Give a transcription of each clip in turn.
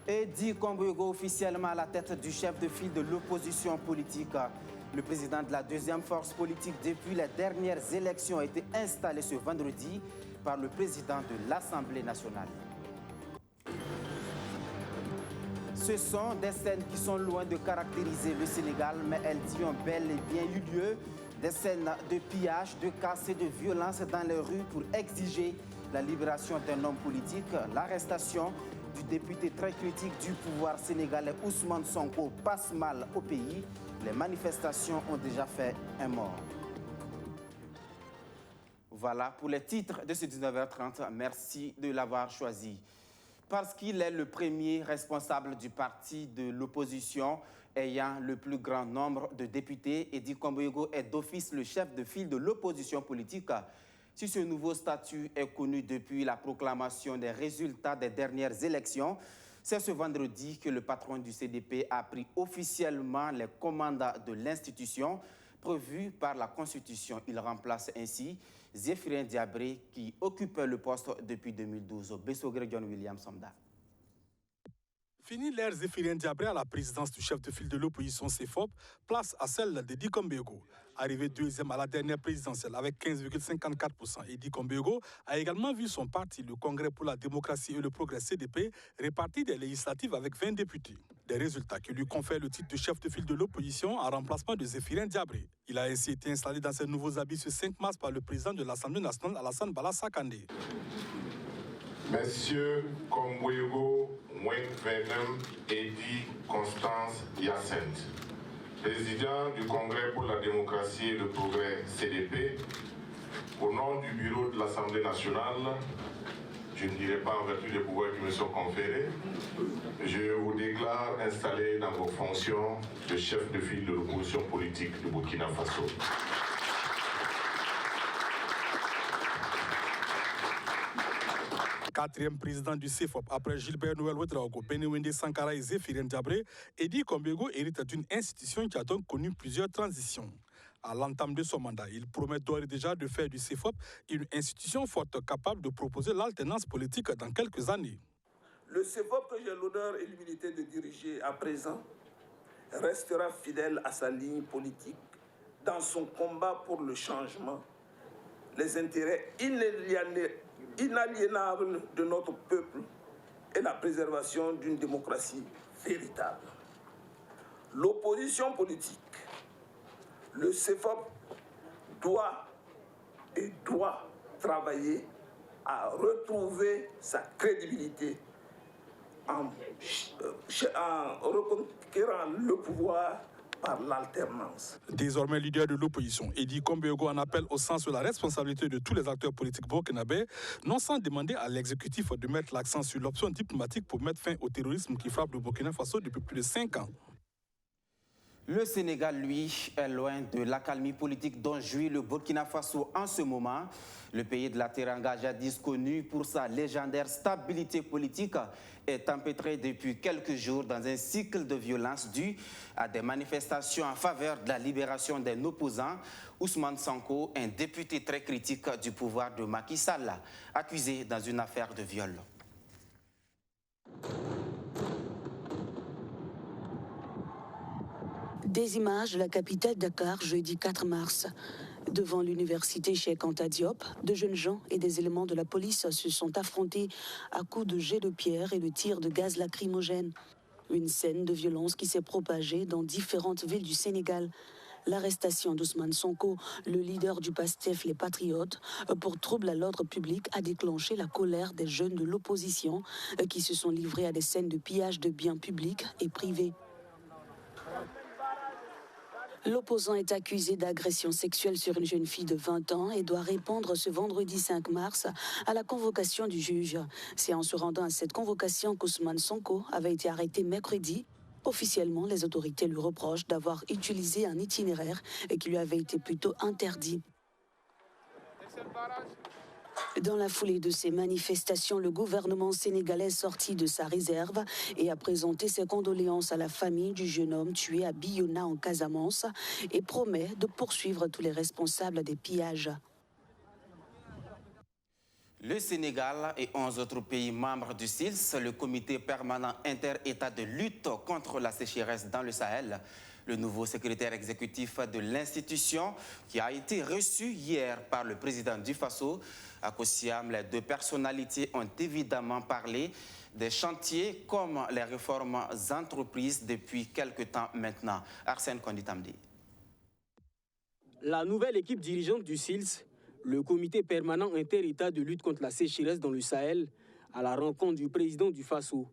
Edi Komboyogo officiellement à la tête du chef de file de l'opposition politique. Le président de la deuxième force politique depuis les dernières élections a été installé ce vendredi par le président de l'Assemblée nationale. Ce sont des scènes qui sont loin de caractériser le Sénégal, mais elles y ont bel et bien eu lieu. Des scènes de pillage, de casse et de violence dans les rues pour exiger la libération d'un homme politique, l'arrestation du député très critique du pouvoir sénégalais Ousmane Sonko passe mal au pays. Les manifestations ont déjà fait un mort. Voilà pour les titres de ce 19h30. Merci de l'avoir choisi. Parce qu'il est le premier responsable du parti de l'opposition ayant le plus grand nombre de députés, Edi Komboyogo est d'office le chef de file de l'opposition politique. Si ce nouveau statut est connu depuis la proclamation des résultats des dernières élections, c'est ce vendredi que le patron du CDP a pris officiellement les commandes de l'institution prévues par la Constitution. Il remplace ainsi Zéphirin Diabré qui occupait le poste depuis 2012. Bessogré John William Somda. Fini l'ère Zéphirin Diabré à la présidence du chef de file de l'opposition CFOP, place à celle d'Edi Komboyogo. Arrivé deuxième à la dernière présidentielle avec 15,54%, Edi Komboyogo a également vu son parti, le Congrès pour la démocratie et le progrès CDP, réparti des législatives avec 20 députés. Des résultats qui lui confèrent le titre de chef de file de l'opposition en remplacement de Zéphirin Diabré. Il a ainsi été installé dans ses nouveaux habits ce 5 mars par le président de l'Assemblée nationale, Alassane Bala Sakandé. Messieurs Komboyogo, Mouek Venem, Edi Constance Hyacinthe, président du Congrès pour la démocratie et le progrès CDP, au nom du bureau de l'Assemblée nationale, je ne dirai pas en vertu des pouvoirs qui me sont conférés, je vous déclare installé dans vos fonctions de chef de file de l'opposition politique du Burkina Faso. Quatrième président du CFOP après Gilbert Noël Ouedraogo, Benewende Sankara et Zéphirin Diabré, Edi Komboyogo hérite d'une institution qui a donc connu plusieurs transitions. À l'entame de son mandat, il promet d'ores et déjà de faire du CFOP une institution forte capable de proposer l'alternance politique dans quelques années. Le CFOP que j'ai l'honneur et l'humilité de diriger à présent restera fidèle à sa ligne politique dans son combat pour le changement, les intérêts inaliénables de notre peuple et la préservation d'une démocratie véritable. L'opposition politique, le CFOP doit travailler à retrouver sa crédibilité en reconquérant le pouvoir par l'alternance. Désormais leader de l'opposition, Edi Komboyogo en appelle au sens de la responsabilité de tous les acteurs politiques burkinabés, non sans demander à l'exécutif de mettre l'accent sur l'option diplomatique pour mettre fin au terrorisme qui frappe le Burkina Faso depuis plus de 5 ans. Le Sénégal, lui, est loin de l'accalmie politique dont jouit le Burkina Faso en ce moment. Le pays de la Teranga, jadis connu pour sa légendaire stabilité politique, est empêtré depuis quelques jours dans un cycle de violence dû à des manifestations en faveur de la libération d'un opposant, Ousmane Sonko, un député très critique du pouvoir de Macky Sall, accusé dans une affaire de viol. Des images de la capitale Dakar jeudi 4 mars. Devant l'université Cheikh Anta Diop, de jeunes gens et des éléments de la police se sont affrontés à coups de jets de pierre et de tirs de gaz lacrymogène. Une scène de violence qui s'est propagée dans différentes villes du Sénégal. L'arrestation d'Ousmane Sonko, le leader du PASTEF Les Patriotes, pour trouble à l'ordre public a déclenché la colère des jeunes de l'opposition qui se sont livrés à des scènes de pillage de biens publics et privés. L'opposant est accusé d'agression sexuelle sur une jeune fille de 20 ans et doit répondre ce vendredi 5 mars à la convocation du juge. C'est en se rendant à cette convocation qu'Ousmane Sonko avait été arrêté mercredi. Officiellement, les autorités lui reprochent d'avoir utilisé un itinéraire qui lui avait été plutôt interdit. Dans la foulée de ces manifestations, le gouvernement sénégalais est sorti de sa réserve et a présenté ses condoléances à la famille du jeune homme tué à Biona en Casamance et promet de poursuivre tous les responsables des pillages. Le Sénégal et 11 autres pays membres du SILS, le comité permanent inter-État de lutte contre la sécheresse dans le Sahel, le nouveau secrétaire exécutif de l'institution qui a été reçu hier par le président du Faso, à Kossiam, les deux personnalités ont évidemment parlé des chantiers comme les réformes entreprises depuis quelque temps maintenant. Arsène Konditamdi. La nouvelle équipe dirigeante du SILS, le comité permanent inter-État de lutte contre la sécheresse dans le Sahel, à la rencontre du président du Faso.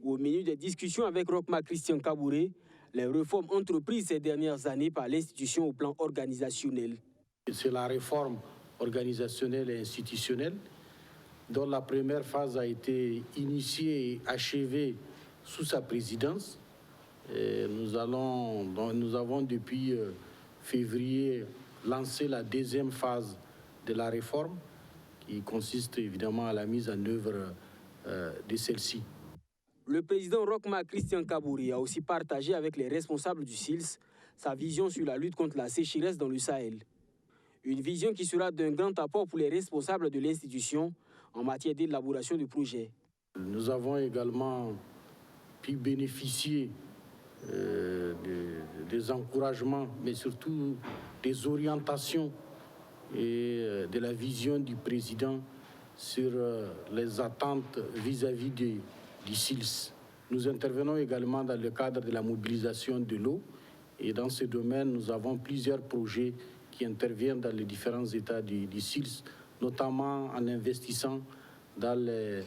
Au menu des discussions avec Rochma Christian Kabouré, les réformes entreprises ces dernières années par l'institution au plan organisationnel. C'est la réforme organisationnelle et institutionnelle dont la première phase a été initiée et achevée sous sa présidence. Et nous avons depuis février lancé la deuxième phase de la réforme qui consiste évidemment à la mise en œuvre de celle-ci. Le président Rochma Christian Kabouré a aussi partagé avec les responsables du SILS sa vision sur la lutte contre la sécheresse dans le Sahel. Une vision qui sera d'un grand apport pour les responsables de l'institution en matière d'élaboration de projets. Nous avons également pu bénéficier des encouragements, mais surtout des orientations et de la vision du président sur les attentes vis-à-vis du SILS. Nous intervenons également dans le cadre de la mobilisation de l'eau et dans ce domaine, nous avons plusieurs projets qui interviennent dans les différents états du SILS, notamment en investissant dans les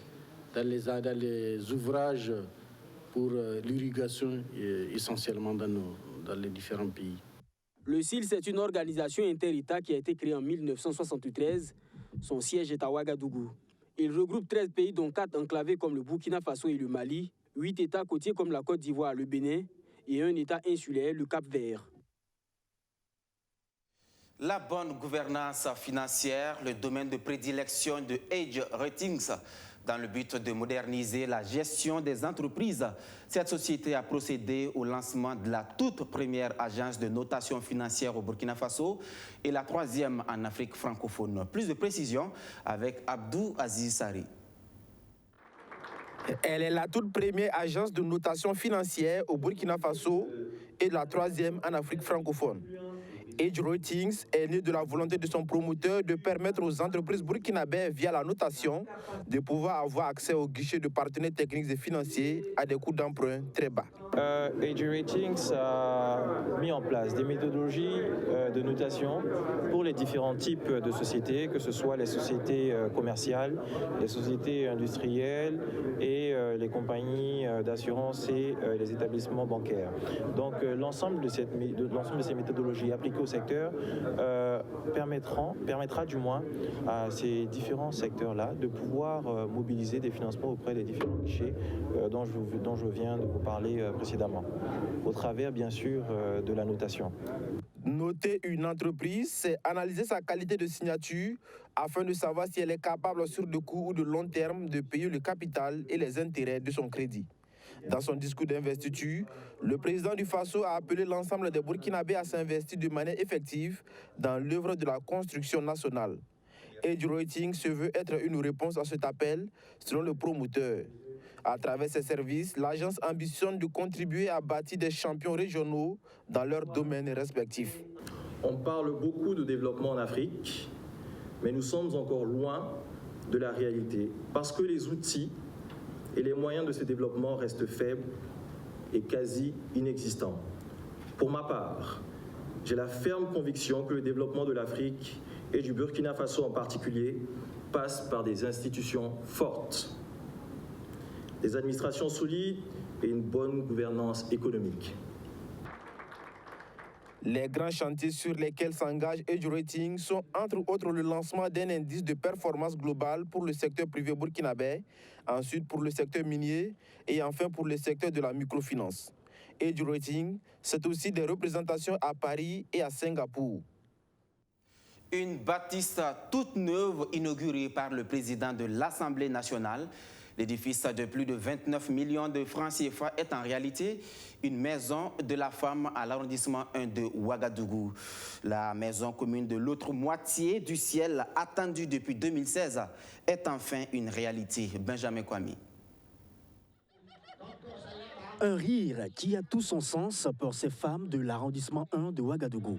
ouvrages pour l'irrigation essentiellement dans les différents pays. Le SILS est une organisation inter-État qui a été créée en 1973. Son siège est à Ouagadougou. Il regroupe 13 pays dont 4 enclavés comme le Burkina Faso et le Mali, 8 États côtiers comme la Côte d'Ivoire, le Bénin et un État insulaire, le Cap-Vert. La bonne gouvernance financière, le domaine de prédilection de Age Ratings, dans le but de moderniser la gestion des entreprises. Cette société a procédé au lancement de la toute première agence de notation financière au Burkina Faso et la troisième en Afrique francophone. Plus de précisions avec Abdou Aziz Sari. Elle est la toute première agence de notation financière au Burkina Faso et la troisième en Afrique francophone. Age Ratings est né de la volonté de son promoteur de permettre aux entreprises burkinabées via la notation de pouvoir avoir accès aux guichets de partenaires techniques et financiers à des coûts d'emprunt très bas. Age Ratings a mis en place des méthodologies de notation pour les différents types de sociétés, que ce soit les sociétés commerciales, les sociétés industrielles et les compagnies d'assurance et les établissements bancaires. Donc l'ensemble de ces méthodologies appliquées au secteur permettra du moins à ces différents secteurs-là de pouvoir mobiliser des financements auprès des différents guichets dont je viens de vous parler précédemment, au travers bien sûr de la notation. Noter une entreprise, c'est analyser sa qualité de signature afin de savoir si elle est capable sur le court ou de long terme de payer le capital et les intérêts de son crédit. Dans son discours d'investiture, le président du Faso a appelé l'ensemble des Burkinabés à s'investir de manière effective dans l'œuvre de la construction nationale. Age Ratings se veut être une réponse à cet appel, selon le promoteur. À travers ses services, l'agence ambitionne de contribuer à bâtir des champions régionaux dans leurs domaines respectifs. On parle beaucoup de développement en Afrique, mais nous sommes encore loin de la réalité parce que les outils et les moyens de ce développement restent faibles et quasi inexistants. Pour ma part, j'ai la ferme conviction que le développement de l'Afrique et du Burkina Faso en particulier passe par des institutions fortes, des administrations solides et une bonne gouvernance économique. Les grands chantiers sur lesquels s'engage Age Ratings sont entre autres le lancement d'un indice de performance globale pour le secteur privé burkinabé, ensuite pour le secteur minier et enfin pour le secteur de la microfinance. Age Ratings, c'est aussi des représentations à Paris et à Singapour. Une bâtisse toute neuve inaugurée par le président de l'Assemblée nationale. L'édifice de plus de 29 millions de francs CFA est en réalité une maison de la femme à l'arrondissement 1 de Ouagadougou. La maison commune de l'autre moitié du ciel, attendue depuis 2016, est enfin une réalité. Benjamin Kwame. Un rire qui a tout son sens pour ces femmes de l'arrondissement 1 de Ouagadougou.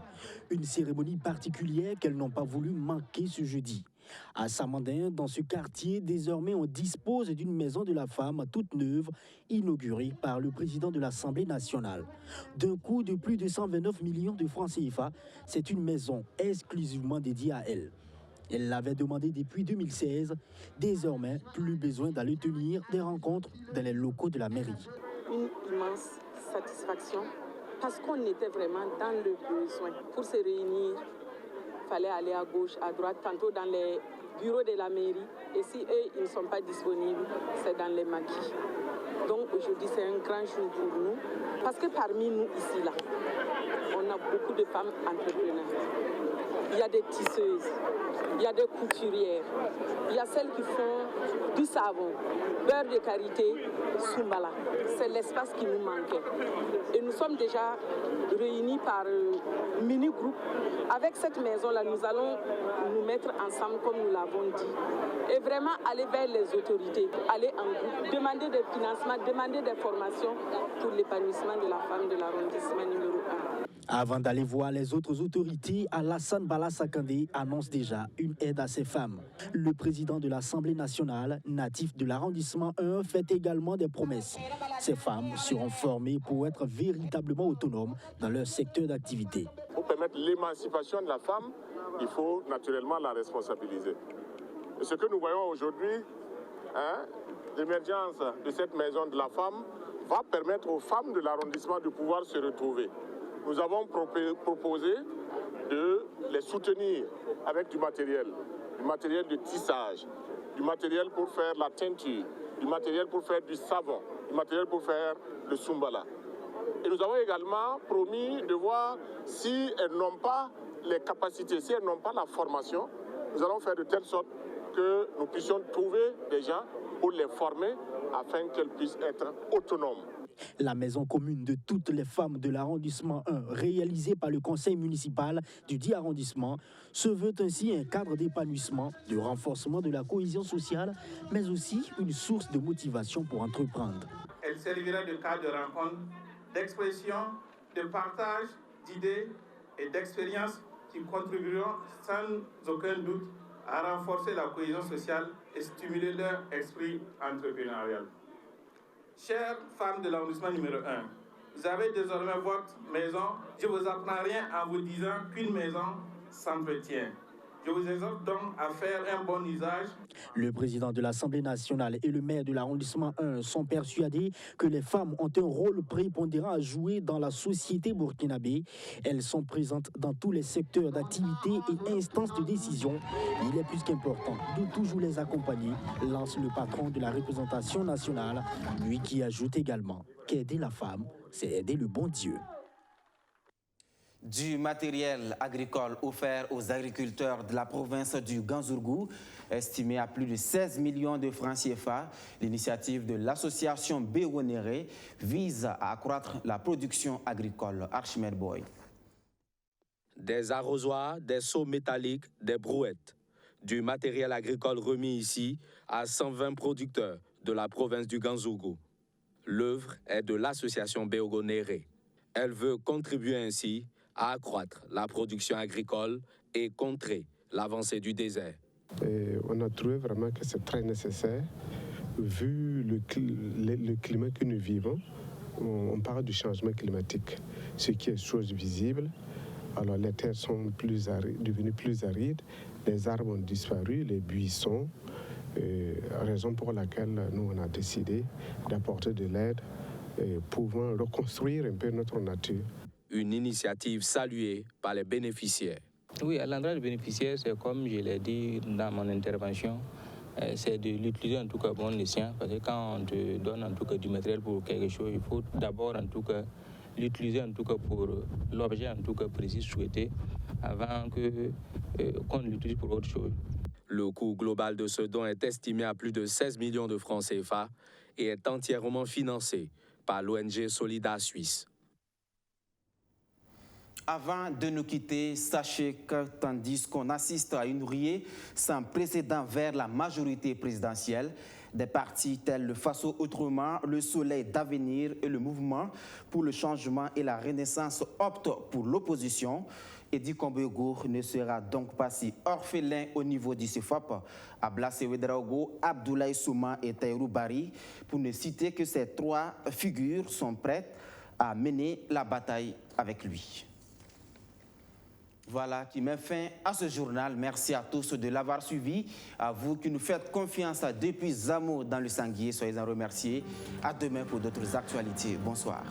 Une cérémonie particulière qu'elles n'ont pas voulu manquer ce jeudi. À Samandin, dans ce quartier, désormais on dispose d'une maison de la femme toute neuve, inaugurée par le président de l'Assemblée nationale. D'un coût de plus de 129 millions de francs CFA, c'est une maison exclusivement dédiée à elle. Elle l'avait demandé depuis 2016. Désormais, plus besoin d'aller tenir des rencontres dans les locaux de la mairie. Une immense satisfaction parce qu'on était vraiment dans le besoin. Pour se réunir, il fallait aller à gauche, à droite, tantôt dans les bureaux de la mairie. Et si eux, ils ne sont pas disponibles, c'est dans les maquis. Donc aujourd'hui, c'est un grand jour pour nous. Parce que parmi nous, ici, là, on a beaucoup de femmes entrepreneurs. Il y a des tisseuses, il y a des couturières, il y a celles qui font du savon, beurre de karité, Soumbala. C'est l'espace qui nous manquait. Et nous sommes déjà réunis par mini-groupe. Avec cette maison-là, nous allons nous mettre ensemble comme nous l'avons dit. Et vraiment aller vers les autorités, aller en groupe, demander des financements, demander des formations pour l'épanouissement de la femme de l'arrondissement numéro 1. Avant d'aller voir les autres autorités, Alassane Bala Sakandé annonce déjà une aide à ces femmes. Le président de l'Assemblée nationale, natif de l'arrondissement 1, fait également des promesses. Ces femmes seront formées pour être véritablement autonomes dans leur secteur d'activité. Pour permettre l'émancipation de la femme, il faut naturellement la responsabiliser. Et ce que nous voyons aujourd'hui, l'émergence de cette maison de la femme va permettre aux femmes de l'arrondissement de pouvoir se retrouver. Nous avons proposé de les soutenir avec du matériel de tissage, du matériel pour faire la teinture, du matériel pour faire du savon, du matériel pour faire le Soumbala. Et nous avons également promis de voir si elles n'ont pas les capacités, si elles n'ont pas la formation, nous allons faire de telle sorte que nous puissions trouver des gens pour les former afin qu'elles puissent être autonomes. La maison commune de toutes les femmes de l'arrondissement 1, réalisée par le conseil municipal du dit arrondissement, se veut ainsi un cadre d'épanouissement, de renforcement de la cohésion sociale, mais aussi une source de motivation pour entreprendre. Elle servira de cadre de rencontre, d'expression, de partage d'idées et d'expériences qui contribueront sans aucun doute à renforcer la cohésion sociale et stimuler leur esprit entrepreneurial. Chères femmes de l'arrondissement numéro 1, vous avez désormais votre maison. Je ne vous apprends rien en vous disant qu'une maison s'entretient. Je vous exhorte donc à faire un bon usage. Le président de l'Assemblée nationale et le maire de l'arrondissement 1 sont persuadés que les femmes ont un rôle prépondérant à jouer dans la société burkinabé. Elles sont présentes dans tous les secteurs d'activité et instances de décision. Il est plus qu'important de toujours les accompagner, lance le patron de la représentation nationale, lui qui ajoute également qu'aider la femme, c'est aider le bon Dieu. Du matériel agricole offert aux agriculteurs de la province du Ganzourgou, estimé à plus de 16 millions de francs CFA, l'initiative de l'association Béonéré vise à accroître la production agricole. Archimède Boy. Des arrosoirs, des seaux métalliques, des brouettes. Du matériel agricole remis ici à 120 producteurs de la province du Ganzourgou. L'œuvre est de l'association Béonéré. Elle veut contribuer ainsi à accroître la production agricole et contrer l'avancée du désert. Et on a trouvé vraiment que c'est très nécessaire, vu le climat que nous vivons. On parle du changement climatique, ce qui est chose visible. Alors les terres sont devenues plus arides, les arbres ont disparu, les buissons, raison pour laquelle nous on a décidé d'apporter de l'aide pouvant reconstruire un peu notre nature. Une initiative saluée par les bénéficiaires. Oui, à l'endroit des bénéficiaires, c'est comme je l'ai dit dans mon intervention, c'est de l'utiliser en tout cas bon escient, parce que quand on te donne en tout cas du matériel pour quelque chose, il faut d'abord en tout cas l'utiliser en tout cas pour l'objet en tout cas précis souhaité, avant qu'on l'utilise pour autre chose. Le coût global de ce don est estimé à plus de 16 millions de francs CFA et est entièrement financé par l'ONG Solida Suisse. Avant de nous quitter, sachez que tandis qu'on assiste à une ruée sans précédent vers la majorité présidentielle, des partis tels le Faso Autrement, le Soleil d'Avenir et le Mouvement pour le changement et la renaissance optent pour l'opposition. Edi Kombego ne sera donc pas si orphelin au niveau du CFOP. Ablasse Ouedraogo, Abdoulaye Souma et Taïrou Bari, pour ne citer que ces trois figures, sont prêtes à mener la bataille avec lui. Voilà qui met fin à ce journal. Merci à tous de l'avoir suivi. À vous qui nous faites confiance depuis Zamo dans le Sanguier, soyez en remerciés. À demain pour d'autres actualités. Bonsoir.